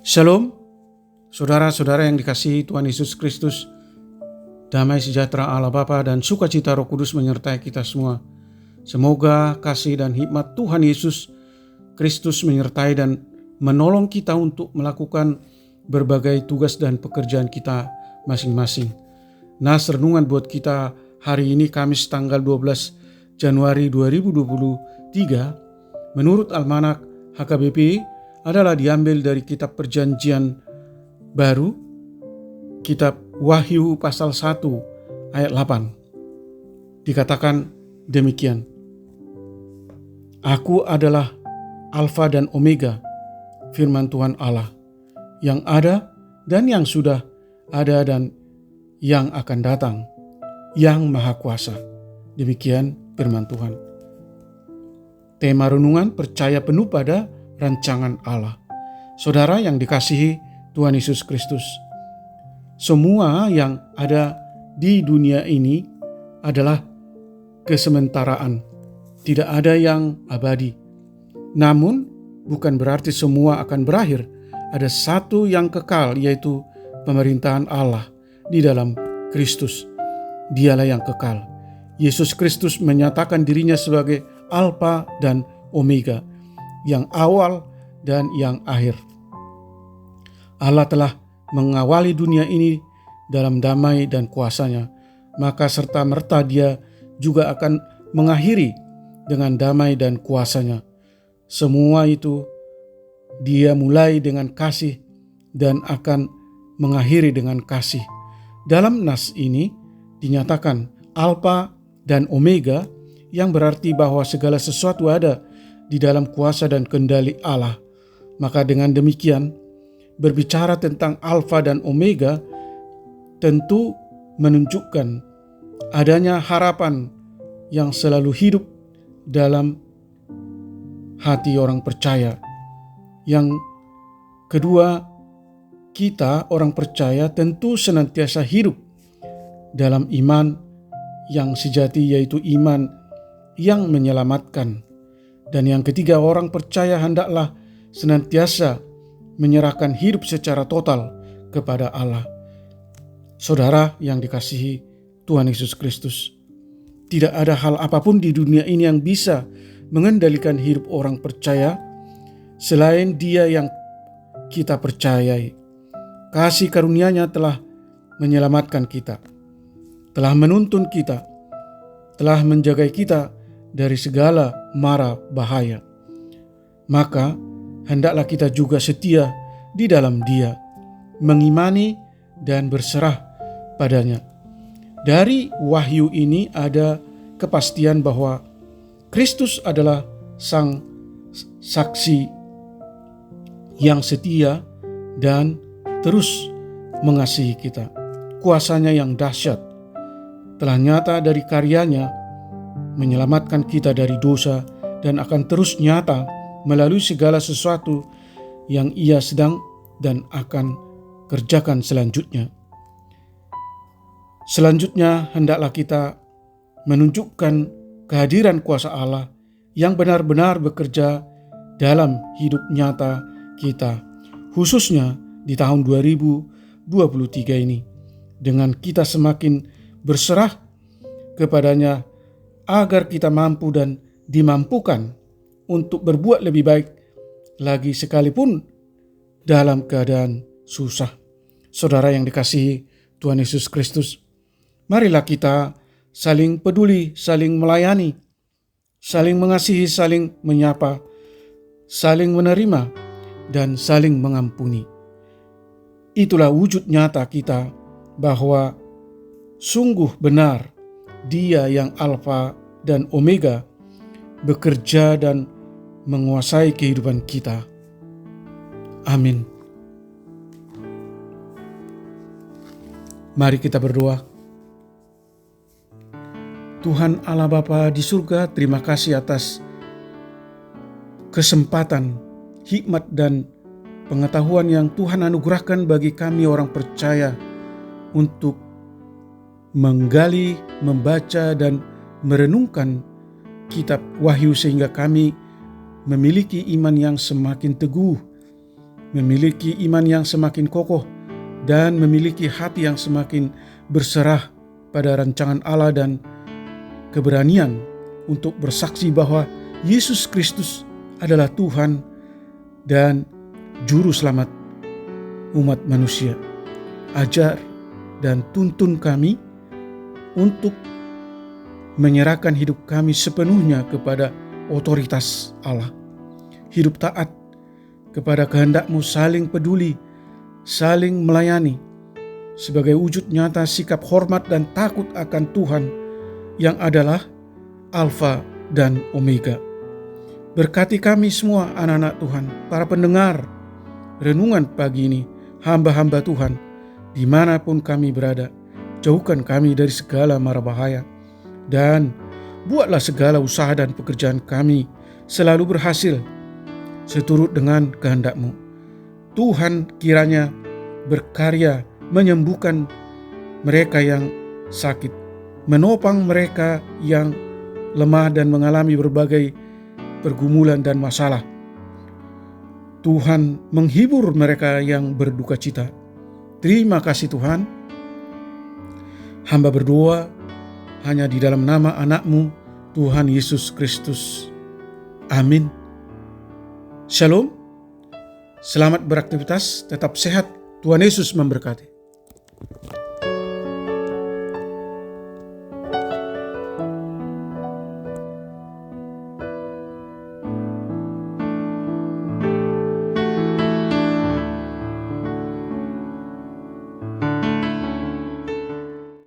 Shalom, saudara-saudara yang dikasihi Tuhan Yesus Kristus. Damai sejahtera Allah Bapa dan sukacita Roh Kudus menyertai kita semua. Semoga kasih dan hikmat Tuhan Yesus Kristus menyertai dan menolong kita untuk melakukan berbagai tugas dan pekerjaan kita masing-masing. Nas renungan buat kita hari ini Kamis tanggal 12 Januari 2023 menurut Almanak HKBP adalah diambil dari kitab Perjanjian Baru, kitab Wahyu pasal 1 ayat 8. Dikatakan demikian. Aku adalah Alfa dan Omega, firman Tuhan Allah, yang ada dan yang sudah ada dan yang akan datang, yang Maha Kuasa. Demikian firman Tuhan. Tema renungan percaya penuh pada rancangan Allah. Saudara yang dikasihi Tuhan Yesus Kristus, semua yang ada di dunia ini adalah kesementaraan. Tidak ada yang abadi. Namun bukan berarti semua akan berakhir. Ada satu yang kekal, yaitu pemerintahan Allah di dalam Kristus. Dialah yang kekal. Yesus Kristus menyatakan dirinya sebagai Alfa dan Omega, yang awal dan yang akhir. Allah telah mengawali dunia ini dalam damai dan kuasanya, maka serta-merta Dia juga akan mengakhiri dengan damai dan kuasanya. Semua itu Dia mulai dengan kasih dan akan mengakhiri dengan kasih. Dalam nas ini dinyatakan Alfa dan Omega, yang berarti bahwa segala sesuatu ada di dalam kuasa dan kendali Allah. Maka dengan demikian, berbicara tentang Alfa dan Omega tentu menunjukkan adanya harapan yang selalu hidup dalam hati orang percaya. Yang kedua, kita orang percaya tentu senantiasa hidup dalam iman yang sejati, yaitu iman yang menyelamatkan. Dan yang ketiga, orang percaya hendaklah senantiasa menyerahkan hidup secara total kepada Allah. Saudara yang dikasihi Tuhan Yesus Kristus, tidak ada hal apapun di dunia ini yang bisa mengendalikan hidup orang percaya selain Dia yang kita percayai. Kasih karunia-Nya telah menyelamatkan kita, telah menuntun kita, telah menjaga kita dari segala mara bahaya. Maka hendaklah kita juga setia di dalam Dia, mengimani dan berserah padanya. Dari wahyu ini ada kepastian bahwa Kristus adalah sang saksi yang setia dan terus mengasihi kita. Kuasanya yang dahsyat telah nyata dari karyanya menyelamatkan kita dari dosa dan akan terus nyata melalui segala sesuatu yang Ia sedang dan akan kerjakan selanjutnya. Selanjutnya, hendaklah kita menunjukkan kehadiran kuasa Allah yang benar-benar bekerja dalam hidup nyata kita, khususnya di tahun 2023 ini, dengan kita semakin berserah kepadanya agar kita mampu dan dimampukan untuk berbuat lebih baik lagi sekalipun dalam keadaan susah. Saudara yang dikasihi Tuhan Yesus Kristus, marilah kita saling peduli, saling melayani, saling mengasihi, saling menyapa, saling menerima, dan saling mengampuni. Itulah wujud nyata kita bahwa sungguh benar Dia yang Alfa dan Omega bekerja dan menguasai kehidupan kita. Amin. Mari kita berdoa. Tuhan Allah Bapa di surga, terima kasih atas kesempatan, hikmat dan pengetahuan yang Tuhan anugerahkan bagi kami orang percaya untuk menggali, membaca dan merenungkan kitab Wahyu, sehingga kami memiliki iman yang semakin teguh memiliki iman yang semakin kokoh, dan memiliki hati yang semakin berserah pada rancangan Allah dan keberanian untuk bersaksi bahwa Yesus Kristus adalah Tuhan dan Juru Selamat umat manusia. Ajar dan tuntun kami untuk menyerahkan hidup kami sepenuhnya kepada otoritas Allah. Hidup taat kepada kehendak-Mu, saling peduli, saling melayani, sebagai wujud nyata sikap hormat dan takut akan Tuhan yang adalah Alfa dan Omega. Berkati kami semua anak-anak Tuhan, para pendengar renungan pagi ini, hamba-hamba Tuhan, dimanapun kami berada. Jauhkan kami dari segala mara bahaya, dan buatlah segala usaha dan pekerjaan kami selalu berhasil seturut dengan kehendak-Mu. Tuhan kiranya berkarya menyembuhkan mereka yang sakit, menopang mereka yang lemah dan mengalami berbagai pergumulan dan masalah. Tuhan menghibur mereka yang berduka cita. Terima kasih Tuhan. Hamba berdoa hanya di dalam nama anak-Mu, Tuhan Yesus Kristus. Amin. Shalom. Selamat beraktivitas, tetap sehat. Tuhan Yesus memberkati.